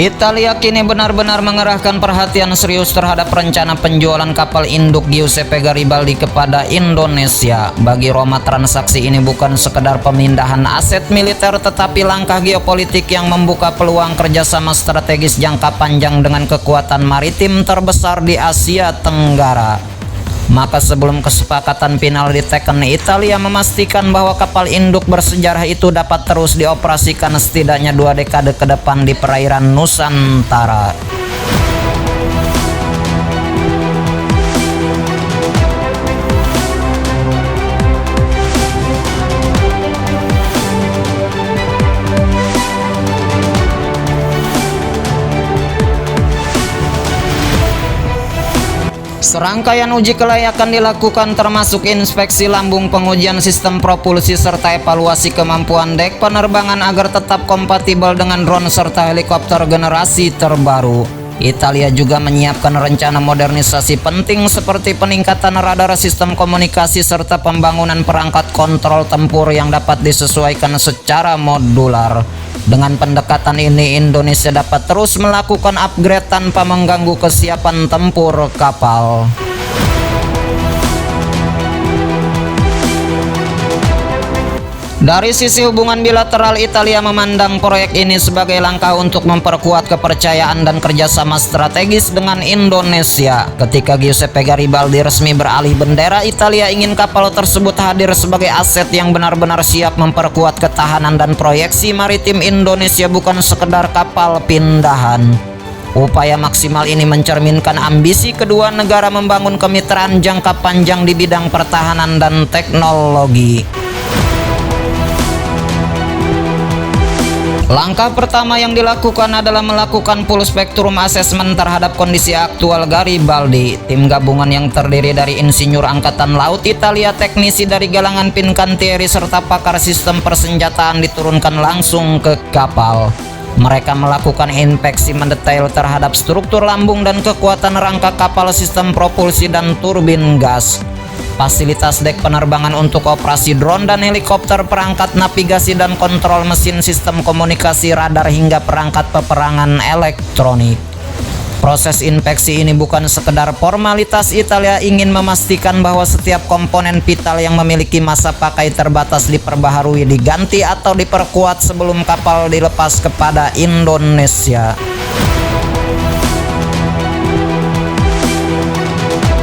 Italia kini benar-benar mengerahkan perhatian serius terhadap rencana penjualan kapal induk Giuseppe Garibaldi kepada Indonesia. Bagi Roma, transaksi ini bukan sekedar pemindahan aset militer, tetapi langkah geopolitik yang membuka peluang kerjasama strategis jangka panjang dengan kekuatan maritim terbesar di Asia Tenggara. Maka sebelum kesepakatan final diteken, Italia memastikan bahwa kapal induk bersejarah itu dapat terus dioperasikan setidaknya 2 dekade ke depan di perairan Nusantara. Serangkaian uji kelayakan dilakukan termasuk inspeksi lambung, pengujian sistem propulsi, serta evaluasi kemampuan dek penerbangan agar tetap kompatibel dengan drone serta helikopter generasi terbaru. Italia juga menyiapkan rencana modernisasi penting seperti peningkatan radar, sistem komunikasi, serta pembangunan perangkat kontrol tempur yang dapat disesuaikan secara modular. Dengan pendekatan ini, Indonesia dapat terus melakukan upgrade tanpa mengganggu kesiapan tempur kapal. Dari sisi hubungan bilateral, Italia memandang proyek ini sebagai langkah untuk memperkuat kepercayaan dan kerjasama strategis dengan Indonesia. Ketika Giuseppe Garibaldi resmi beralih bendera, Italia ingin kapal tersebut hadir sebagai aset yang benar-benar siap memperkuat ketahanan dan proyeksi maritim Indonesia, bukan sekedar kapal pindahan. Upaya maksimal ini mencerminkan ambisi kedua negara membangun kemitraan jangka panjang di bidang pertahanan dan teknologi. Langkah pertama yang dilakukan adalah melakukan full spectrum assessment terhadap kondisi aktual Garibaldi. Tim gabungan yang terdiri dari insinyur Angkatan Laut Italia, teknisi dari galangan Fincantieri, serta pakar sistem persenjataan diturunkan langsung ke kapal. Mereka melakukan inspeksi mendetail terhadap struktur lambung dan kekuatan rangka kapal, sistem propulsi dan turbin gas, fasilitas dek penerbangan untuk operasi drone dan helikopter, perangkat navigasi dan kontrol mesin, sistem komunikasi, radar, hingga perangkat peperangan elektronik. Proses inspeksi ini bukan sekedar formalitas. Italia ingin memastikan bahwa setiap komponen vital yang memiliki masa pakai terbatas diperbaharui, diganti atau diperkuat sebelum kapal dilepas kepada Indonesia.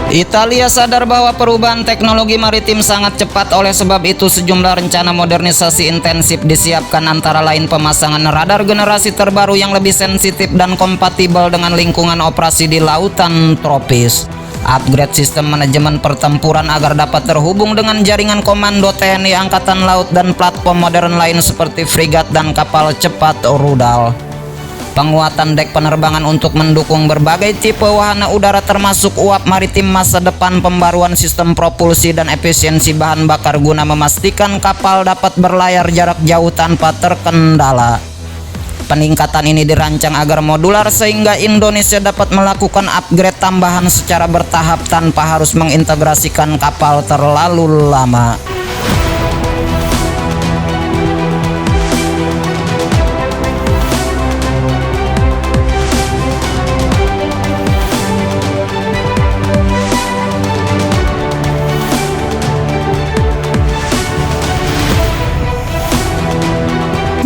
Italia sadar bahwa perubahan teknologi maritim sangat cepat, oleh sebab itu sejumlah rencana modernisasi intensif disiapkan, antara lain pemasangan radar generasi terbaru yang lebih sensitif dan kompatibel dengan lingkungan operasi di lautan tropis, upgrade sistem manajemen pertempuran agar dapat terhubung dengan jaringan komando TNI Angkatan Laut, dan platform modern lain seperti frigat dan kapal cepat rudal. Penguatan dek penerbangan untuk mendukung berbagai tipe wahana udara termasuk uap maritim masa depan, pembaruan sistem propulsi dan efisiensi bahan bakar guna memastikan kapal dapat berlayar jarak jauh tanpa terkendala. Peningkatan ini dirancang agar modular sehingga Indonesia dapat melakukan upgrade tambahan secara bertahap tanpa harus mengintegrasikan kapal terlalu lama.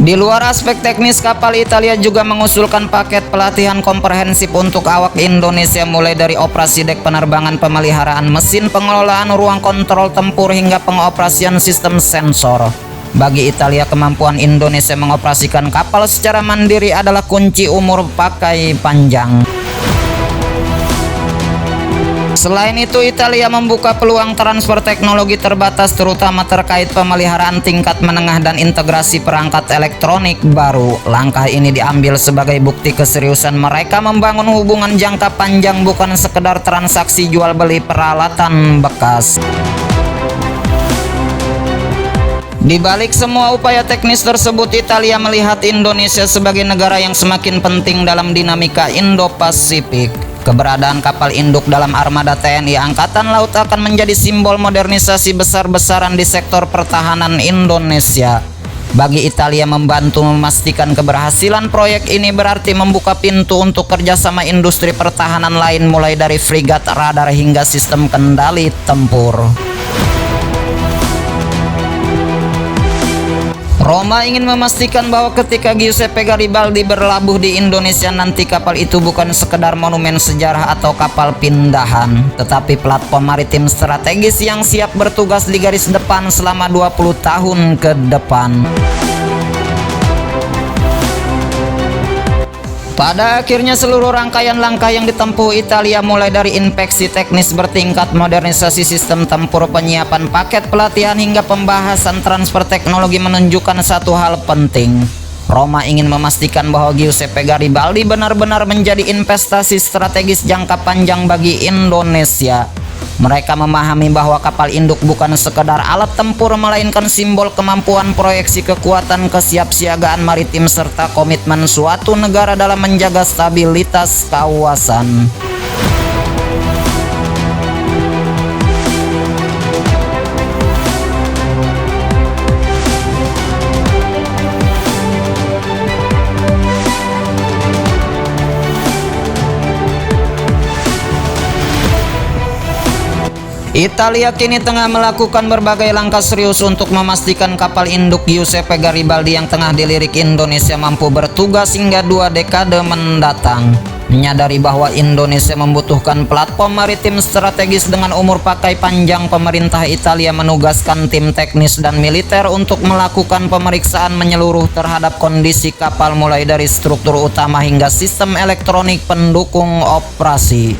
Di luar aspek teknis, kapal Italia juga mengusulkan paket pelatihan komprehensif untuk awak Indonesia, mulai dari operasi dek penerbangan, pemeliharaan mesin, pengelolaan ruang kontrol tempur, hingga pengoperasian sistem sensor. Bagi Italia, kemampuan Indonesia mengoperasikan kapal secara mandiri adalah kunci umur pakai panjang. Selain itu, Italia membuka peluang transfer teknologi terbatas, terutama terkait pemeliharaan tingkat menengah dan integrasi perangkat elektronik baru. Langkah ini diambil sebagai bukti keseriusan mereka membangun hubungan jangka panjang, bukan sekedar transaksi jual beli peralatan bekas. Di balik semua upaya teknis tersebut, Italia melihat Indonesia sebagai negara yang semakin penting dalam dinamika Indo-Pasifik. Keberadaan kapal induk dalam armada TNI Angkatan Laut akan menjadi simbol modernisasi besar-besaran di sektor pertahanan Indonesia. Bagi Italia, membantu memastikan keberhasilan proyek ini berarti membuka pintu untuk kerjasama industri pertahanan lain, mulai dari frigat, radar, hingga sistem kendali tempur. Roma ingin memastikan bahwa ketika Giuseppe Garibaldi berlabuh di Indonesia nanti, kapal itu bukan sekedar monumen sejarah atau kapal pindahan, tetapi platform maritim strategis yang siap bertugas di garis depan selama 20 tahun ke depan. Pada akhirnya, seluruh rangkaian langkah yang ditempuh Italia, mulai dari inspeksi teknis bertingkat, modernisasi sistem tempur, penyiapan paket pelatihan, hingga pembahasan transfer teknologi, menunjukkan satu hal penting. Roma ingin memastikan bahwa Giuseppe Garibaldi benar-benar menjadi investasi strategis jangka panjang bagi Indonesia. Mereka memahami bahwa kapal induk bukan sekedar alat tempur, melainkan simbol kemampuan, proyeksi kekuatan, kesiapsiagaan maritim, serta komitmen suatu negara dalam menjaga stabilitas kawasan. Italia kini tengah melakukan berbagai langkah serius untuk memastikan kapal induk Giuseppe Garibaldi yang tengah dilirik Indonesia mampu bertugas hingga 2 dekade mendatang. Menyadari bahwa Indonesia membutuhkan platform maritim strategis dengan umur pakai panjang, pemerintah Italia menugaskan tim teknis dan militer untuk melakukan pemeriksaan menyeluruh terhadap kondisi kapal, mulai dari struktur utama hingga sistem elektronik pendukung operasi.